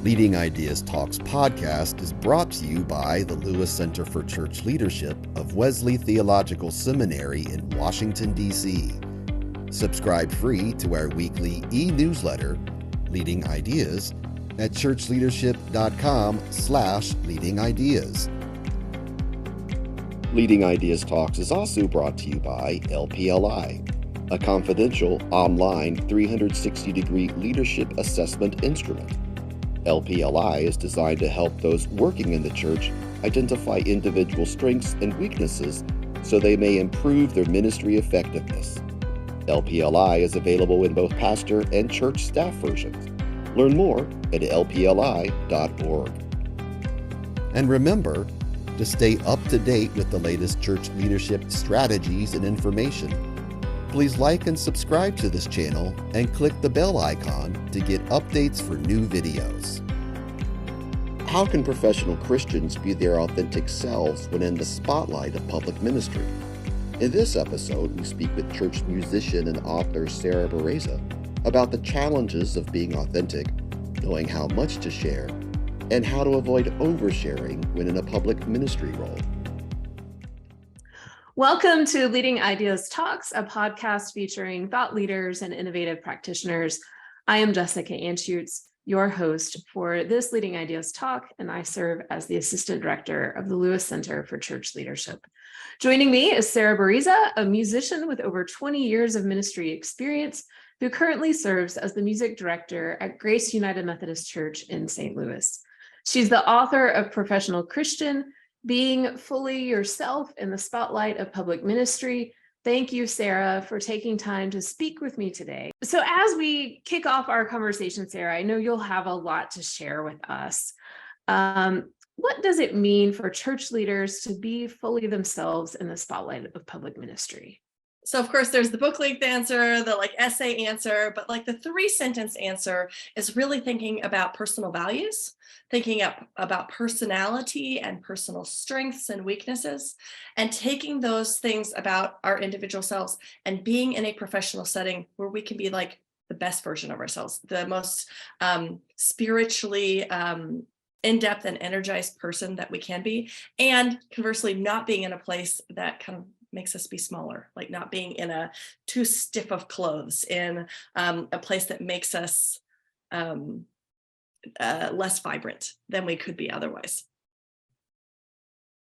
Leading Ideas Talks podcast is brought to you by the Lewis Center for Church Leadership of Wesley Theological Seminary in Washington, D.C. Subscribe free to our weekly e-newsletter, Leading Ideas, at churchleadership.com/leadingideas. Leading Ideas Talks is also brought to you by LPLI, a confidential online 360-degree leadership assessment instrument. LPLI is designed to help those working in the church identify individual strengths and weaknesses so they may improve their ministry effectiveness. LPLI is available in both pastor and church staff versions. Learn more at lpli.org. And remember to stay up to date with the latest church leadership strategies and information. Please like and subscribe to this channel and click the bell icon to get updates for new videos. How can professional Christians be their authentic selves when in the spotlight of public ministry? In this episode, we speak with church musician and author Sarah Bereza about the challenges of being authentic, knowing how much to share, and how to avoid oversharing when in a public ministry role. Welcome to Leading Ideas Talks, a podcast featuring thought leaders and innovative practitioners. I am Jessica Anschutz, your host for this Leading Ideas Talk, and I serve as the Assistant Director of the Lewis Center for Church Leadership. Joining me is Sarah Bereza, a musician with over 20 years of ministry experience, who currently serves as the Music Director at Grace United Methodist Church in St. Louis. She's the author of Professional Christian, Being Fully Yourself in the Spotlight of Public Ministry. Thank you, Sarah, for taking time to speak with me today. So as we kick off our conversation, Sarah, I know you'll have a lot to share with us. What does it mean for church leaders to be fully themselves in the spotlight of public ministry? So of course, there's the book length answer, the essay answer, but the 3-sentence answer is really thinking about personal values, thinking about personality and personal strengths and weaknesses, and taking those things about our individual selves and being in a professional setting where we can be the best version of ourselves, the most spiritually in-depth and energized person that we can be, and conversely, not being in a place that kind of makes us be smaller, not being in a too stiff of clothes, in a place that makes us less vibrant than we could be otherwise.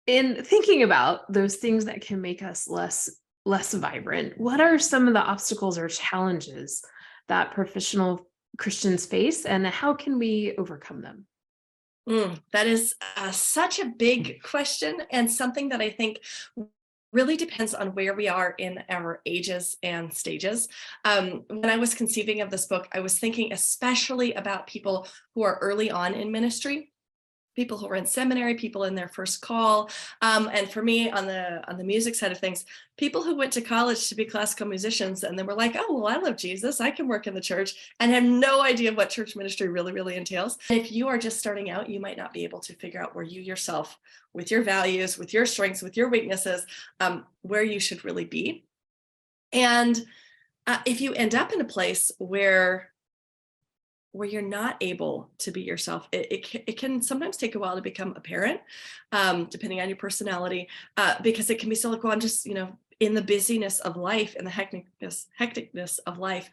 In thinking about those things that can make us less vibrant, what are some of the obstacles or challenges that professional Christians face, and how can we overcome them? That is such a big question, and something that I think really depends on where we are in our ages and stages. When I was conceiving of this book, I was thinking especially about people who are early on in ministry, people who are in seminary, people in their first call. And for me, on the music side of things, people who went to college to be classical musicians and then were like, oh, well, I love Jesus, I can work in the church, and have no idea what church ministry really, really entails. And if you are just starting out, you might not be able to figure out where you yourself, with your values, with your strengths, with your weaknesses, where you should really be. And if you end up in a place where you're not able to be yourself, it can sometimes take a while to become apparent, depending on your personality, because it can be so well, I'm just, in the busyness of life and the hecticness of life,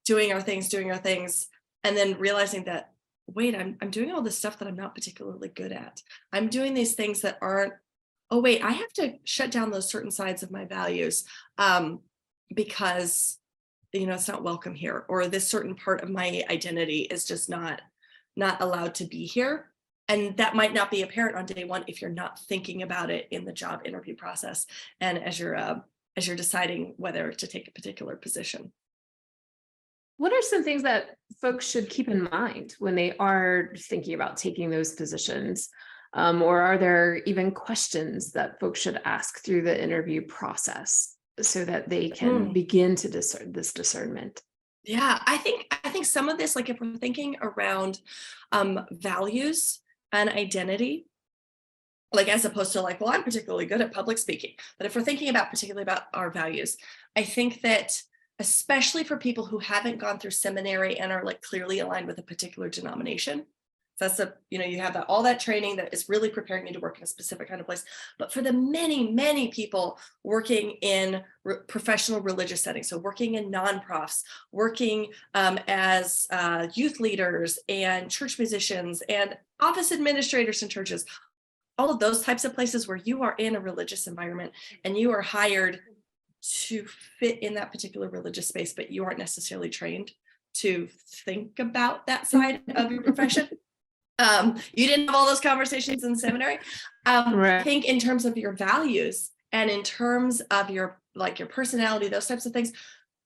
doing our things, and then realizing that, wait, I'm doing all this stuff that I'm not particularly good at. I'm doing these things that aren't, oh, wait, I have to shut down those certain sides of my values because it's not welcome here, or this certain part of my identity is just not allowed to be here. And that might not be apparent on day one if you're not thinking about it in the job interview process and as you're deciding whether to take a particular position. What are some things that folks should keep in mind when they are thinking about taking those positions? Or are there even questions that folks should ask through the interview process so that they can begin to discern this discernment? Yeah, I think some of this, if we're thinking around values and identity, as opposed to well, I'm particularly good at public speaking. But if we're thinking particularly about our values, I think that especially for people who haven't gone through seminary and are like clearly aligned with a particular denomination. So that's you have all that training that is really preparing you to work in a specific kind of place. But for the many, many people working in professional religious settings, so working in nonprofits, working as youth leaders and church musicians and office administrators in churches, all of those types of places where you are in a religious environment and you are hired to fit in that particular religious space, but you aren't necessarily trained to think about that side of your profession. You didn't have all those conversations in seminary. Right. I think in terms of your values and in terms of your personality, those types of things,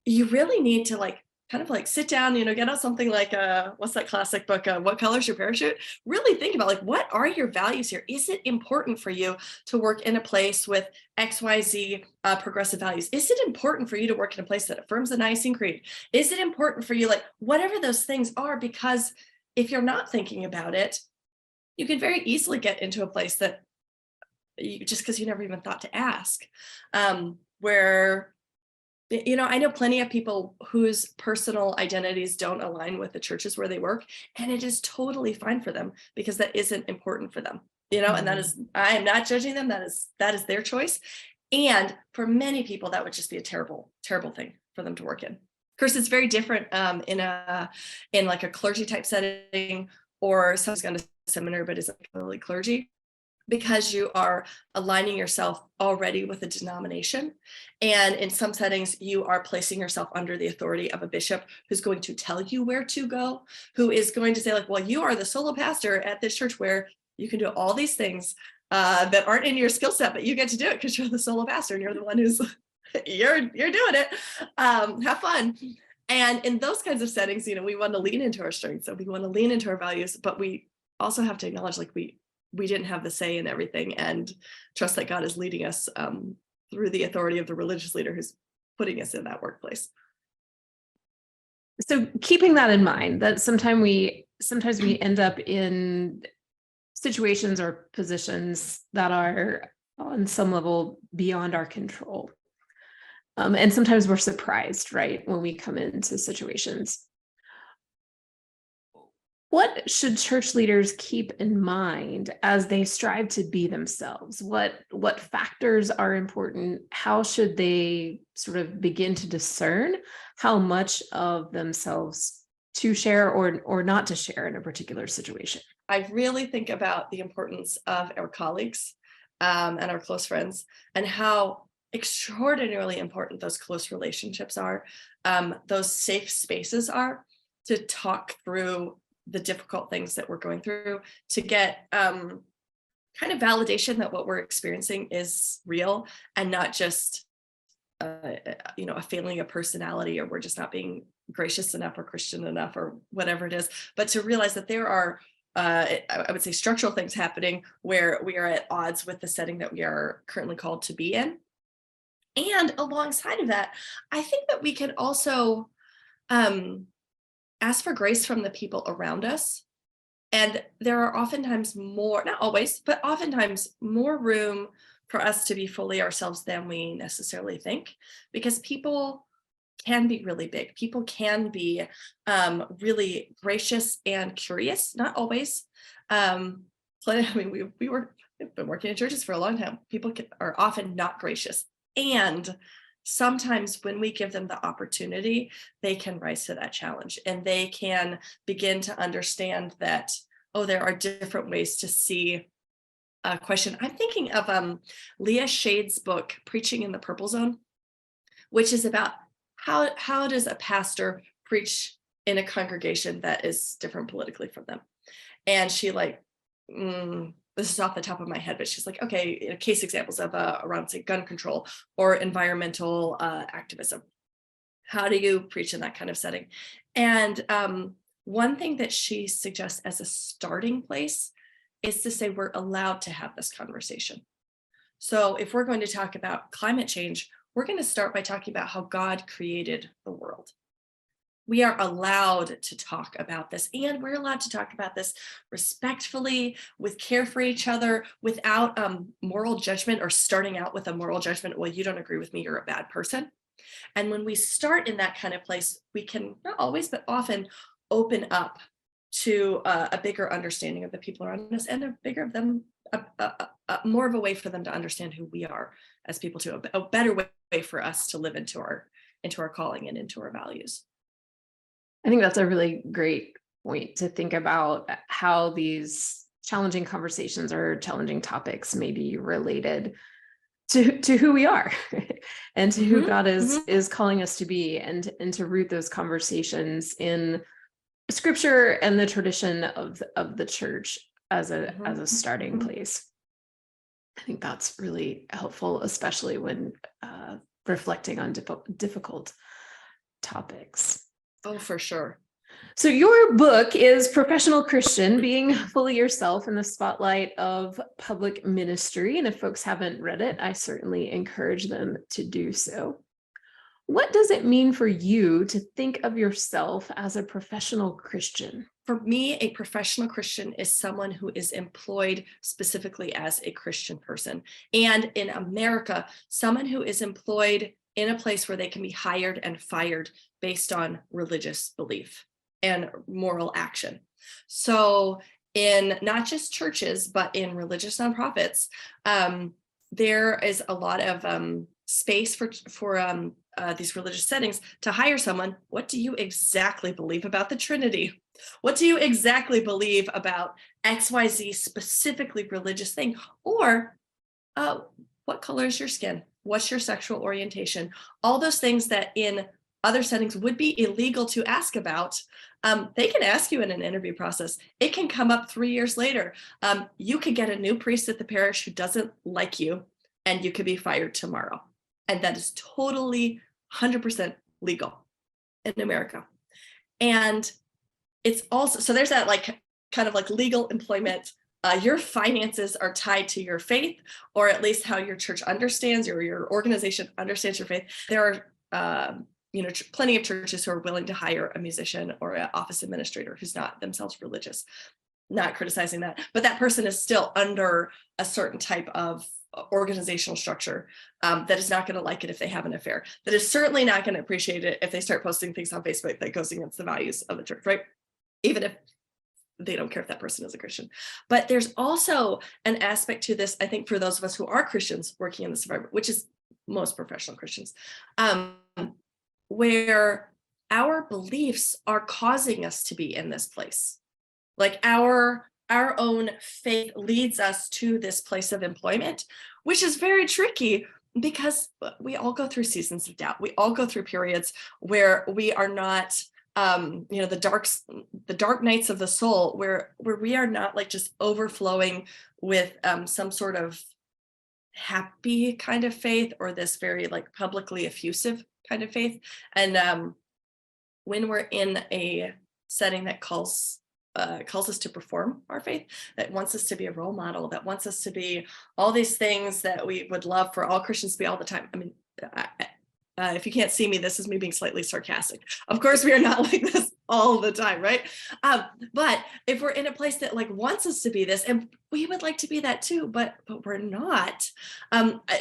you really need to kind of sit down, get out something like what's that classic book, What Color's Your Parachute? Really think about what are your values here? Is it important for you to work in a place with XYZ progressive values? Is it important for you to work in a place that affirms the Nicene Creed? Is it important for you, whatever those things are? Because if you're not thinking about it, you can very easily get into a place that just because you never even thought to ask, where, I know plenty of people whose personal identities don't align with the churches where they work, and it is totally fine for them because that isn't important for them, and that is, I am not judging them. That is their choice. And for many people, that would just be a terrible, terrible thing for them to work in. Of course, it's very different in a clergy type setting, or someone's gone to seminary but isn't really clergy, because you are aligning yourself already with a denomination. And in some settings, you are placing yourself under the authority of a bishop who's going to tell you where to go, who is going to say well, you are the solo pastor at this church where you can do all these things that aren't in your skill set, but you get to do it because you're the solo pastor and you're the one who's you're doing it. Have fun. And in those kinds of settings, we want to lean into our strengths, so we want to lean into our values, but we also have to acknowledge we didn't have the say in everything, and trust that God is leading us through the authority of the religious leader who's putting us in that workplace. So keeping that in mind, that sometimes we end up in situations or positions that are on some level beyond our control. And sometimes we're surprised, right, when we come into situations. What should church leaders keep in mind as they strive to be themselves? What factors are important? How should they sort of begin to discern how much of themselves to share or not to share in a particular situation? I really think about the importance of our colleagues and our close friends, and how extraordinarily important those close relationships are, those safe spaces are to talk through the difficult things that we're going through, to get kind of validation that what we're experiencing is real and not just a failing of personality, or we're just not being gracious enough or Christian enough or whatever it is, but to realize that there are I would say structural things happening where we are at odds with the setting that we are currently called to be in. And alongside of that, I think that we can also ask for grace from the people around us. And there are oftentimes more, not always, but oftentimes more room for us to be fully ourselves than we necessarily think, because people can be really big. People can be really gracious and curious, not always. We've been working in churches for a long time. People are often not gracious. And sometimes when we give them the opportunity, they can rise to that challenge, and they can begin to understand that, there are different ways to see a question. I'm thinking of Leah Shade's book, Preaching in the Purple Zone, which is about how does a pastor preach in a congregation that is different politically from them. And she this is off the top of my head, but she's like, okay, case examples of around, say, gun control or environmental activism. How do you preach in that kind of setting? And one thing that she suggests as a starting place is to say we're allowed to have this conversation. So if we're going to talk about climate change, we're going to start by talking about how God created the world. We are allowed to talk about this, and we're allowed to talk about this respectfully, with care for each other, without moral judgment, or starting out with a moral judgment. Well, you don't agree with me, you're a bad person. And when we start in that kind of place, we can not always, but often open up to a bigger understanding of the people around us and more of a way for them to understand who we are as people too, a better way for us to live into our calling and into our values. I think that's a really great point to think about how these challenging conversations or challenging topics may be related to who we are and to who God is calling us to be, and to root those conversations in scripture and the tradition of the church as a starting place. I think that's really helpful, especially when reflecting on difficult topics. Oh, for sure. So your book is Professional Christian: Being Fully Yourself in the Spotlight of Public Ministry. And if folks haven't read it, I certainly encourage them to do so. What does it mean for you to think of yourself as a professional Christian? For me, a professional Christian is someone who is employed specifically as a Christian person. And in America, someone who is employed in a place where they can be hired and fired based on religious belief and moral action. So in not just churches, but in religious nonprofits, there is a lot of space for these religious settings to hire someone. What do you exactly believe about the Trinity? What do you exactly believe about XYZ specifically religious thing? Or what color is your skin? What's your sexual orientation? All those things that in other settings would be illegal to ask about, they can ask you in an interview process. It can come up 3 years later. You could get a new priest at the parish who doesn't like you, and you could be fired tomorrow. And that is totally 100% legal in America. And it's also, so there's that kind of legal employment. Your finances are tied to your faith, or at least how your church understands, or your organization understands your faith. There are plenty of churches who are willing to hire a musician or an office administrator who's not themselves religious. Not criticizing that, but that person is still under a certain type of organizational structure that is not going to like it if they have an affair, that is certainly not going to appreciate it if they start posting things on Facebook that goes against the values of the church, right? Even if they don't care if that person is a Christian. But there's also an aspect to this, I think, for those of us who are Christians working in this environment, which is most professional Christians, where our beliefs are causing us to be in this place. Like our own faith leads us to this place of employment, which is very tricky because we all go through seasons of doubt. We all go through periods where we are not, the dark nights of the soul, where we are not just overflowing with some sort of happy kind of faith, or this very publicly effusive kind of faith. And when we're in a setting that calls us to perform our faith, that wants us to be a role model, that wants us to be all these things that we would love for all Christians to be all the time. I mean, if you can't see me, this is me being slightly sarcastic. Of course, we are not like this all the time, right? But if we're in a place that wants us to be this, and we would like to be that too, but we're not.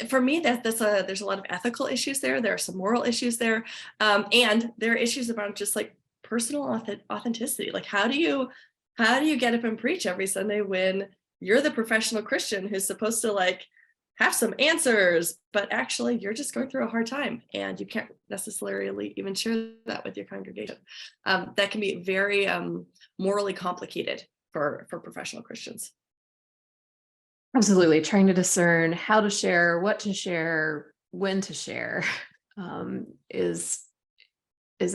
For me, there's a lot of ethical issues there. There are some moral issues there, and there are issues about just personal authenticity. How do you get up and preach every Sunday when you're the professional Christian who's supposed to have some answers, but actually you're just going through a hard time and you can't necessarily even share that with your congregation? That can be very morally complicated for professional Christians. Absolutely. Trying to discern how to share, what to share, when to share is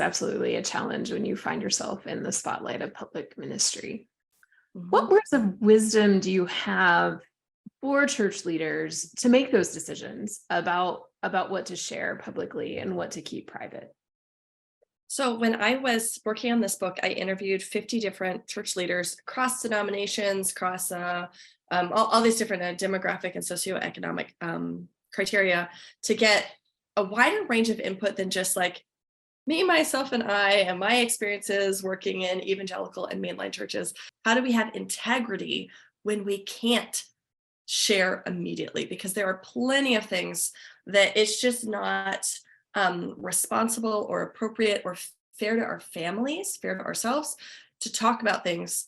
absolutely a challenge when you find yourself in the spotlight of public ministry. Mm-hmm. What words of wisdom do you have for church leaders to make those decisions about what to share publicly and what to keep private? So when I was working on this book, I interviewed 50 different church leaders across denominations, across all these different demographic and socioeconomic criteria, to get a wider range of input than just me, myself, and I, and my experiences working in evangelical and mainline churches. How do we have integrity when we can't share immediately? Because there are plenty of things that it's just not responsible or appropriate or fair to our families, fair to ourselves, to talk about things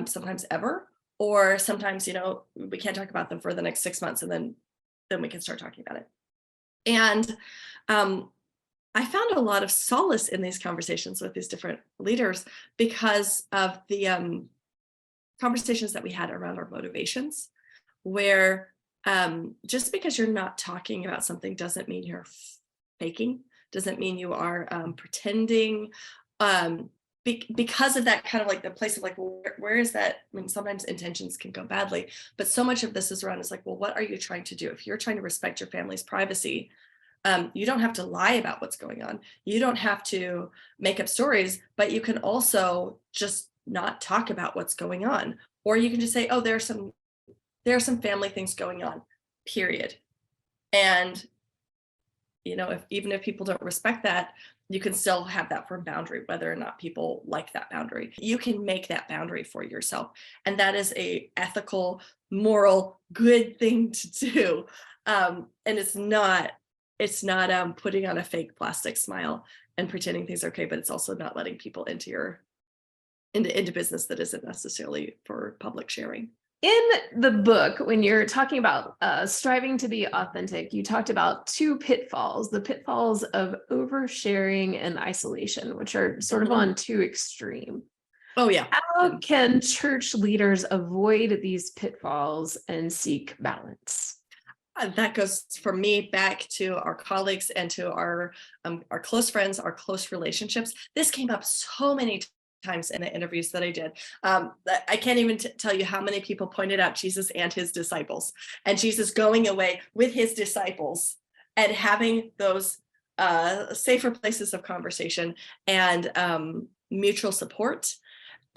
sometimes ever, or sometimes, we can't talk about them for the next 6 months, and then we can start talking about it. And I found a lot of solace in these conversations with these different leaders because of the conversations that we had around our motivations, where just because you're not talking about something doesn't mean you're faking, doesn't mean you are pretending. Because of that kind of like the place of like, well, where is that? I mean, sometimes intentions can go badly, but so much of this is around is like, well, what are you trying to do? If you're trying to respect your family's privacy, you don't have to lie about what's going on. You don't have to make up stories, but you can also just not talk about what's going on. Or you can just say, oh, there are some family things going on, period. And, even if people don't respect that, you can still have that firm boundary, whether or not people like that boundary. You can make that boundary for yourself. And that is a ethical, moral, good thing to do. And it's not putting on a fake plastic smile and pretending things are okay, but it's also not letting people into business that isn't necessarily for public sharing. In the book, when you're talking about striving to be authentic, you talked about two pitfalls, the pitfalls of oversharing and isolation, which are sort of on two extreme. Oh, yeah. How can church leaders avoid these pitfalls and seek balance? That goes for me back to our colleagues and to our close friends, our close relationships. This came up so many times in the interviews that I did. I can't even tell you how many people pointed out Jesus and his disciples, and Jesus going away with his disciples and having those safer places of conversation and mutual support.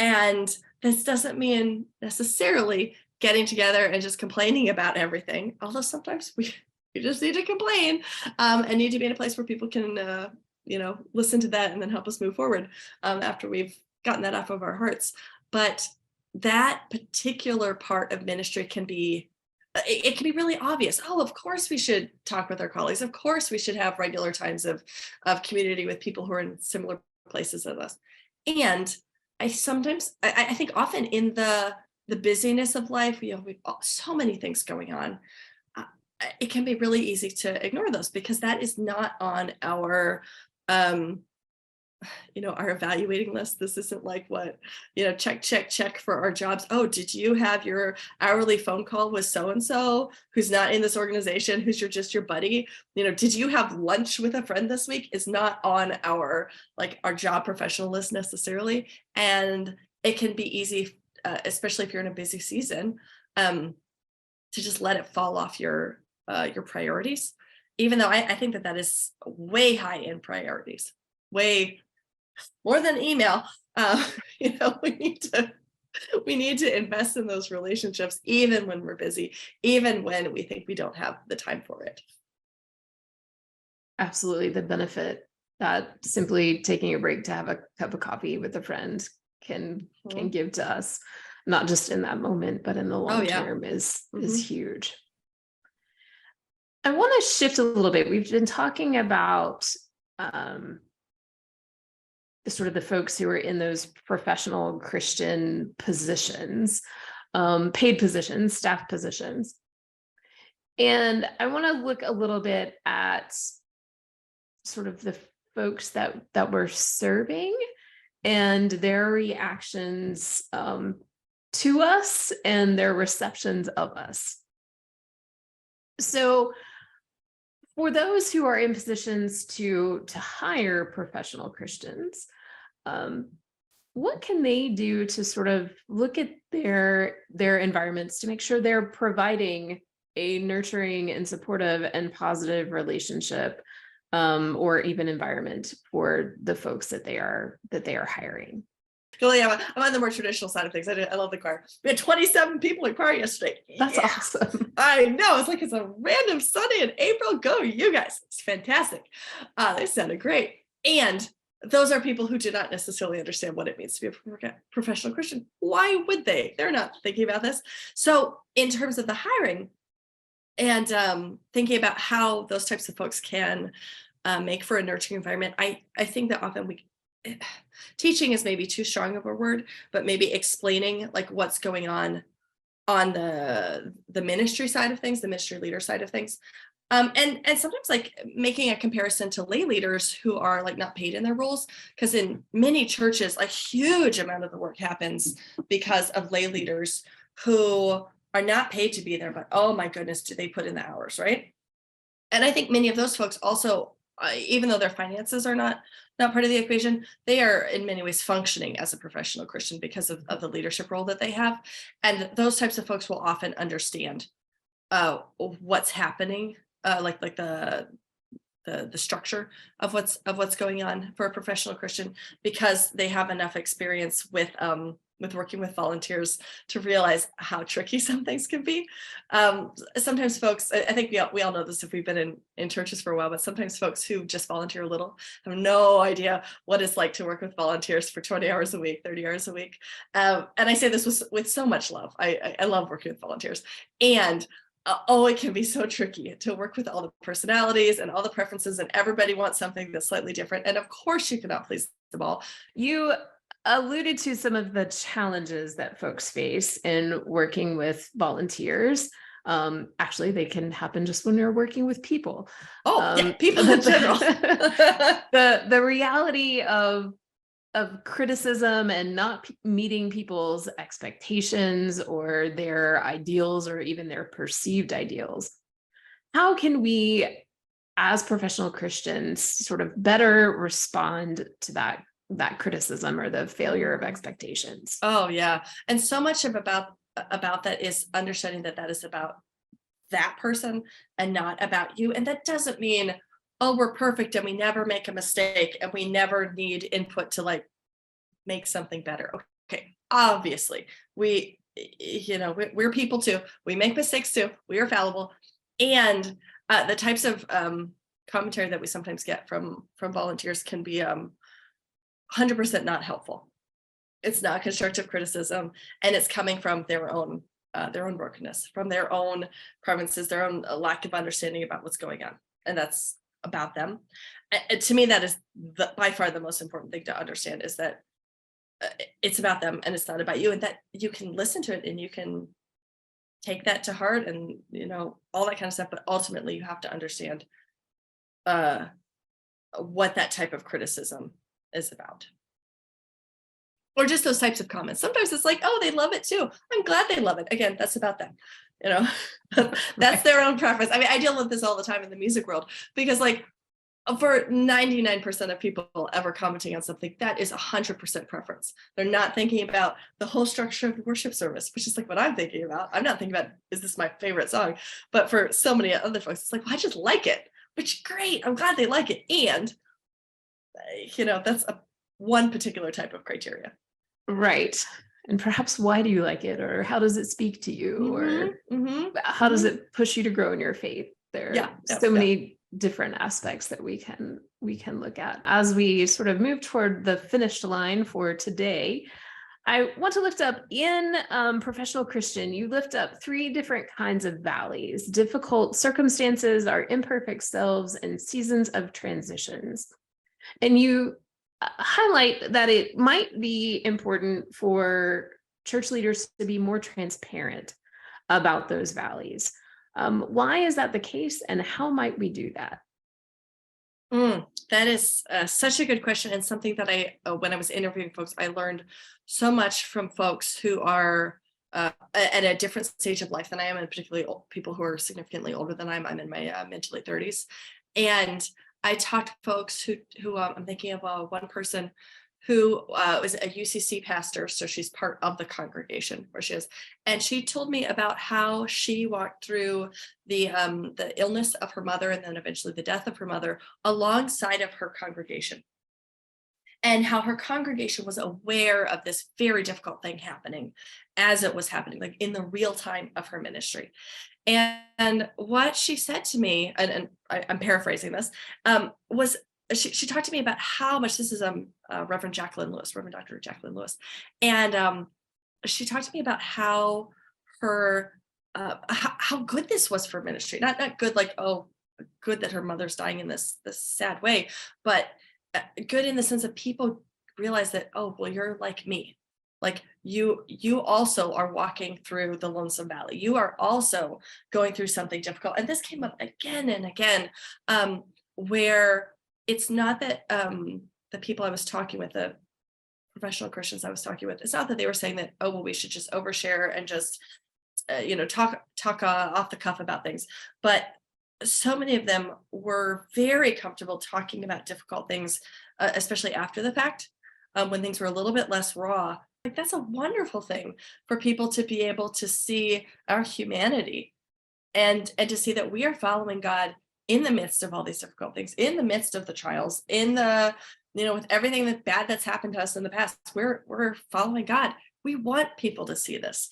And this doesn't mean necessarily getting together and just complaining about everything, although sometimes we just need to complain and need to be in a place where people can listen to that and then help us move forward after we've gotten that off of our hearts. But that particular part of ministry can be really obvious. Oh, of course we should talk with our colleagues. Of course we should have regular times of community with people who are in similar places as us. And I think often in the busyness of life, we've so many things going on. It can be really easy to ignore those because that is not on our our evaluating list. This isn't like what, check for our jobs. Oh, did you have your hourly phone call with so-and-so who's not in this organization, who's just your buddy? Did you have lunch with a friend this week? Is not on our job professional list necessarily. And it can be easy, especially if you're in a busy season, to just let it fall off your priorities, even though I think that is way high in priorities, way more than email. We need to invest in those relationships, even when we're busy, even when we think we don't have the time for it. Absolutely. The benefit that simply taking a break to have a cup of coffee with a friend can give to us, not just in that moment, but in the long term is huge. I want to shift a little bit. We've been talking about sort of the folks who are in those professional Christian positions, paid positions, staff positions. And I want to look a little bit at sort of the folks that we're serving and their reactions to us and their receptions of us. So for those who are in positions to hire professional Christians, what can they do to sort of look at their environments to make sure they're providing a nurturing and supportive and positive relationship or even environment for the folks that they are hiring? Well, yeah, I'm on the more traditional side of things. I love the choir. We had 27 people in choir yesterday. That's awesome. I know. It's a random Sunday in April. Go, you guys. It's fantastic. They sounded great. And those are people who do not necessarily understand what it means to be a professional Christian. Why would they? They're not thinking about this. So in terms of the hiring and thinking about how those types of folks can make for a nurturing environment. I think that often teaching is maybe too strong of a word, but maybe explaining like what's going on the ministry side of things, the ministry leader side of things. And sometimes like making a comparison to lay leaders who are like not paid in their roles, because in many churches, a huge amount of the work happens because of lay leaders who are not paid to be there, but oh my goodness, do they put in the hours, right? And I think many of those folks also, even though their finances are not part of the equation, they are in many ways functioning as a professional Christian because of the leadership role that they have. And those types of folks will often understand what's happening, like the structure of what's going on for a professional Christian, because they have enough experience with working with volunteers to realize how tricky some things can be. Sometimes folks, I think we all know this if we've been in churches for a while, but sometimes folks who just volunteer a little have no idea what it's like to work with volunteers for 20 hours a week, 30 hours a week. And I say this with so much love. I love working with volunteers. And it can be so tricky to work with all the personalities and all the preferences, and everybody wants something that's slightly different. And of course you cannot please them all. You alluded to some of the challenges that folks face in working with volunteers. Actually, they can happen just when you're working with people. People in general. The reality of criticism and not meeting people's expectations or their ideals or even their perceived ideals. How can we, as professional Christians, sort of better respond to that criticism or the failure of expectations? Oh yeah. And so much about that is understanding that is about that person and not about you. And that doesn't mean, oh, we're perfect and we never make a mistake and we never need input to like make something better. Okay. Obviously we're people too. We make mistakes too. We are fallible. And the types of commentary that we sometimes get from volunteers can be 100% not helpful. It's not constructive criticism, and it's coming from their own brokenness, from their own preferences, their own lack of understanding about what's going on, and that's about them. And to me, that is by far the most important thing to understand, is that it's about them and it's not about you, and that you can listen to it and you can take that to heart and all that kind of stuff. But ultimately, you have to understand what that type of criticism is about. Or just those types of comments. Sometimes it's like, oh, they love it too. I'm glad they love it. Again, that's about them. That's their own preference. I mean, I deal with this all the time in the music world, because like for 99% of people ever commenting on something, that is 100% preference. They're not thinking about the whole structure of the worship service, which is like what I'm thinking about. I'm not thinking about, is this my favorite song? But for so many other folks, it's like, well, I just like it, which great. I'm glad they like it. And that's one particular type of criteria. Right. And perhaps why do you like it? Or how does it speak to you? Or how does it push you to grow in your faith? There are so many different aspects that we can look at. As we sort of move toward the finish line for today, I want to lift up in Professional Christian, you lift up 3 different kinds of valleys: difficult circumstances, our imperfect selves, and seasons of transitions. And you highlight that it might be important for church leaders to be more transparent about those valleys. Why is that the case, and how might we do that? That is such a good question, and something that when I was interviewing folks, I learned so much from folks who are at a different stage of life than I am, and particularly people who are significantly older than I am. I'm in my mid to late 30s, and I talked to folks who I'm thinking of one person who was a UCC pastor, so she's part of the congregation where she is, and she told me about how she walked through the illness of her mother and then eventually the death of her mother alongside of her congregation, and how her congregation was aware of this very difficult thing happening as it was happening, like in the real time of her ministry. And what she said to me, and I'm paraphrasing this, was she talked to me about how much, this is Reverend Dr. Jacqueline Lewis, and she talked to me about how her how good this was for ministry. Not good like, oh, good that her mother's dying in this sad way, but good in the sense of people realize that, oh, well, you're like me. Like you also are walking through the lonesome valley. You are also going through something difficult. And this came up again and again, where it's not that the people I was talking with, the professional Christians I was talking with, it's not that they were saying that, oh, well, we should just overshare and just, talk off the cuff about things. But so many of them were very comfortable talking about difficult things, especially after the fact, when things were a little bit less raw. Like that's a wonderful thing for people to be able to see our humanity and to see that we are following God in the midst of all these difficult things, in the midst of the trials, in the, with everything that bad that's happened to us in the past. We're following God. We want people to see this.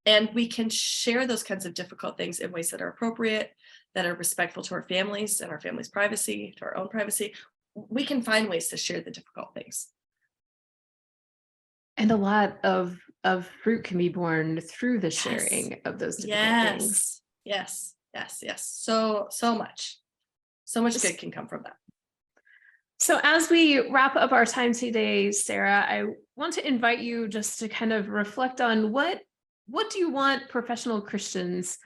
And we can share those kinds of difficult things in ways that are appropriate, that are respectful to our families and our families' privacy, to our own privacy. We can find ways to share the difficult things. And a lot of fruit can be born through the sharing of those difficult things. Yes. So much good can come from that. So as we wrap up our time today, Sarah, I want to invite you just to kind of reflect on what do you want professional Christians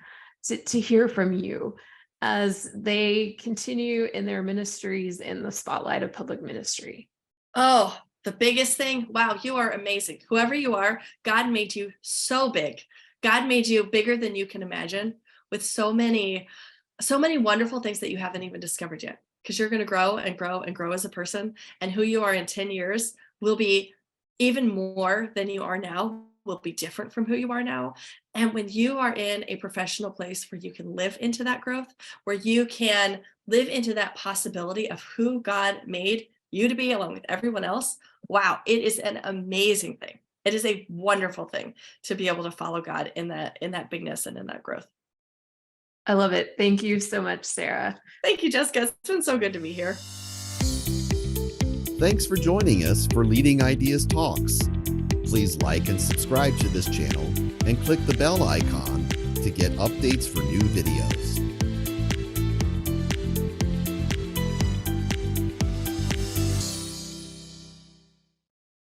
to hear from you as they continue in their ministries in the spotlight of public ministry? Oh, the biggest thing, wow, you are amazing. Whoever you are, God made you so big. God made you bigger than you can imagine, with so many wonderful things that you haven't even discovered yet, because you're going to grow and grow and grow as a person. And who you are in 10 years will be even more than you are now, will be different from who you are now. And when you are in a professional place where you can live into that growth, where you can live into that possibility of who God made you to be along with everyone else, wow, it is an amazing thing. It is a wonderful thing to be able to follow God in that bigness and in that growth. I love it. Thank you so much, Sarah. Thank you, Jessica. It's been so good to be here. Thanks for joining us for Leading Ideas Talks. Please like and subscribe to this channel and click the bell icon to get updates for new videos.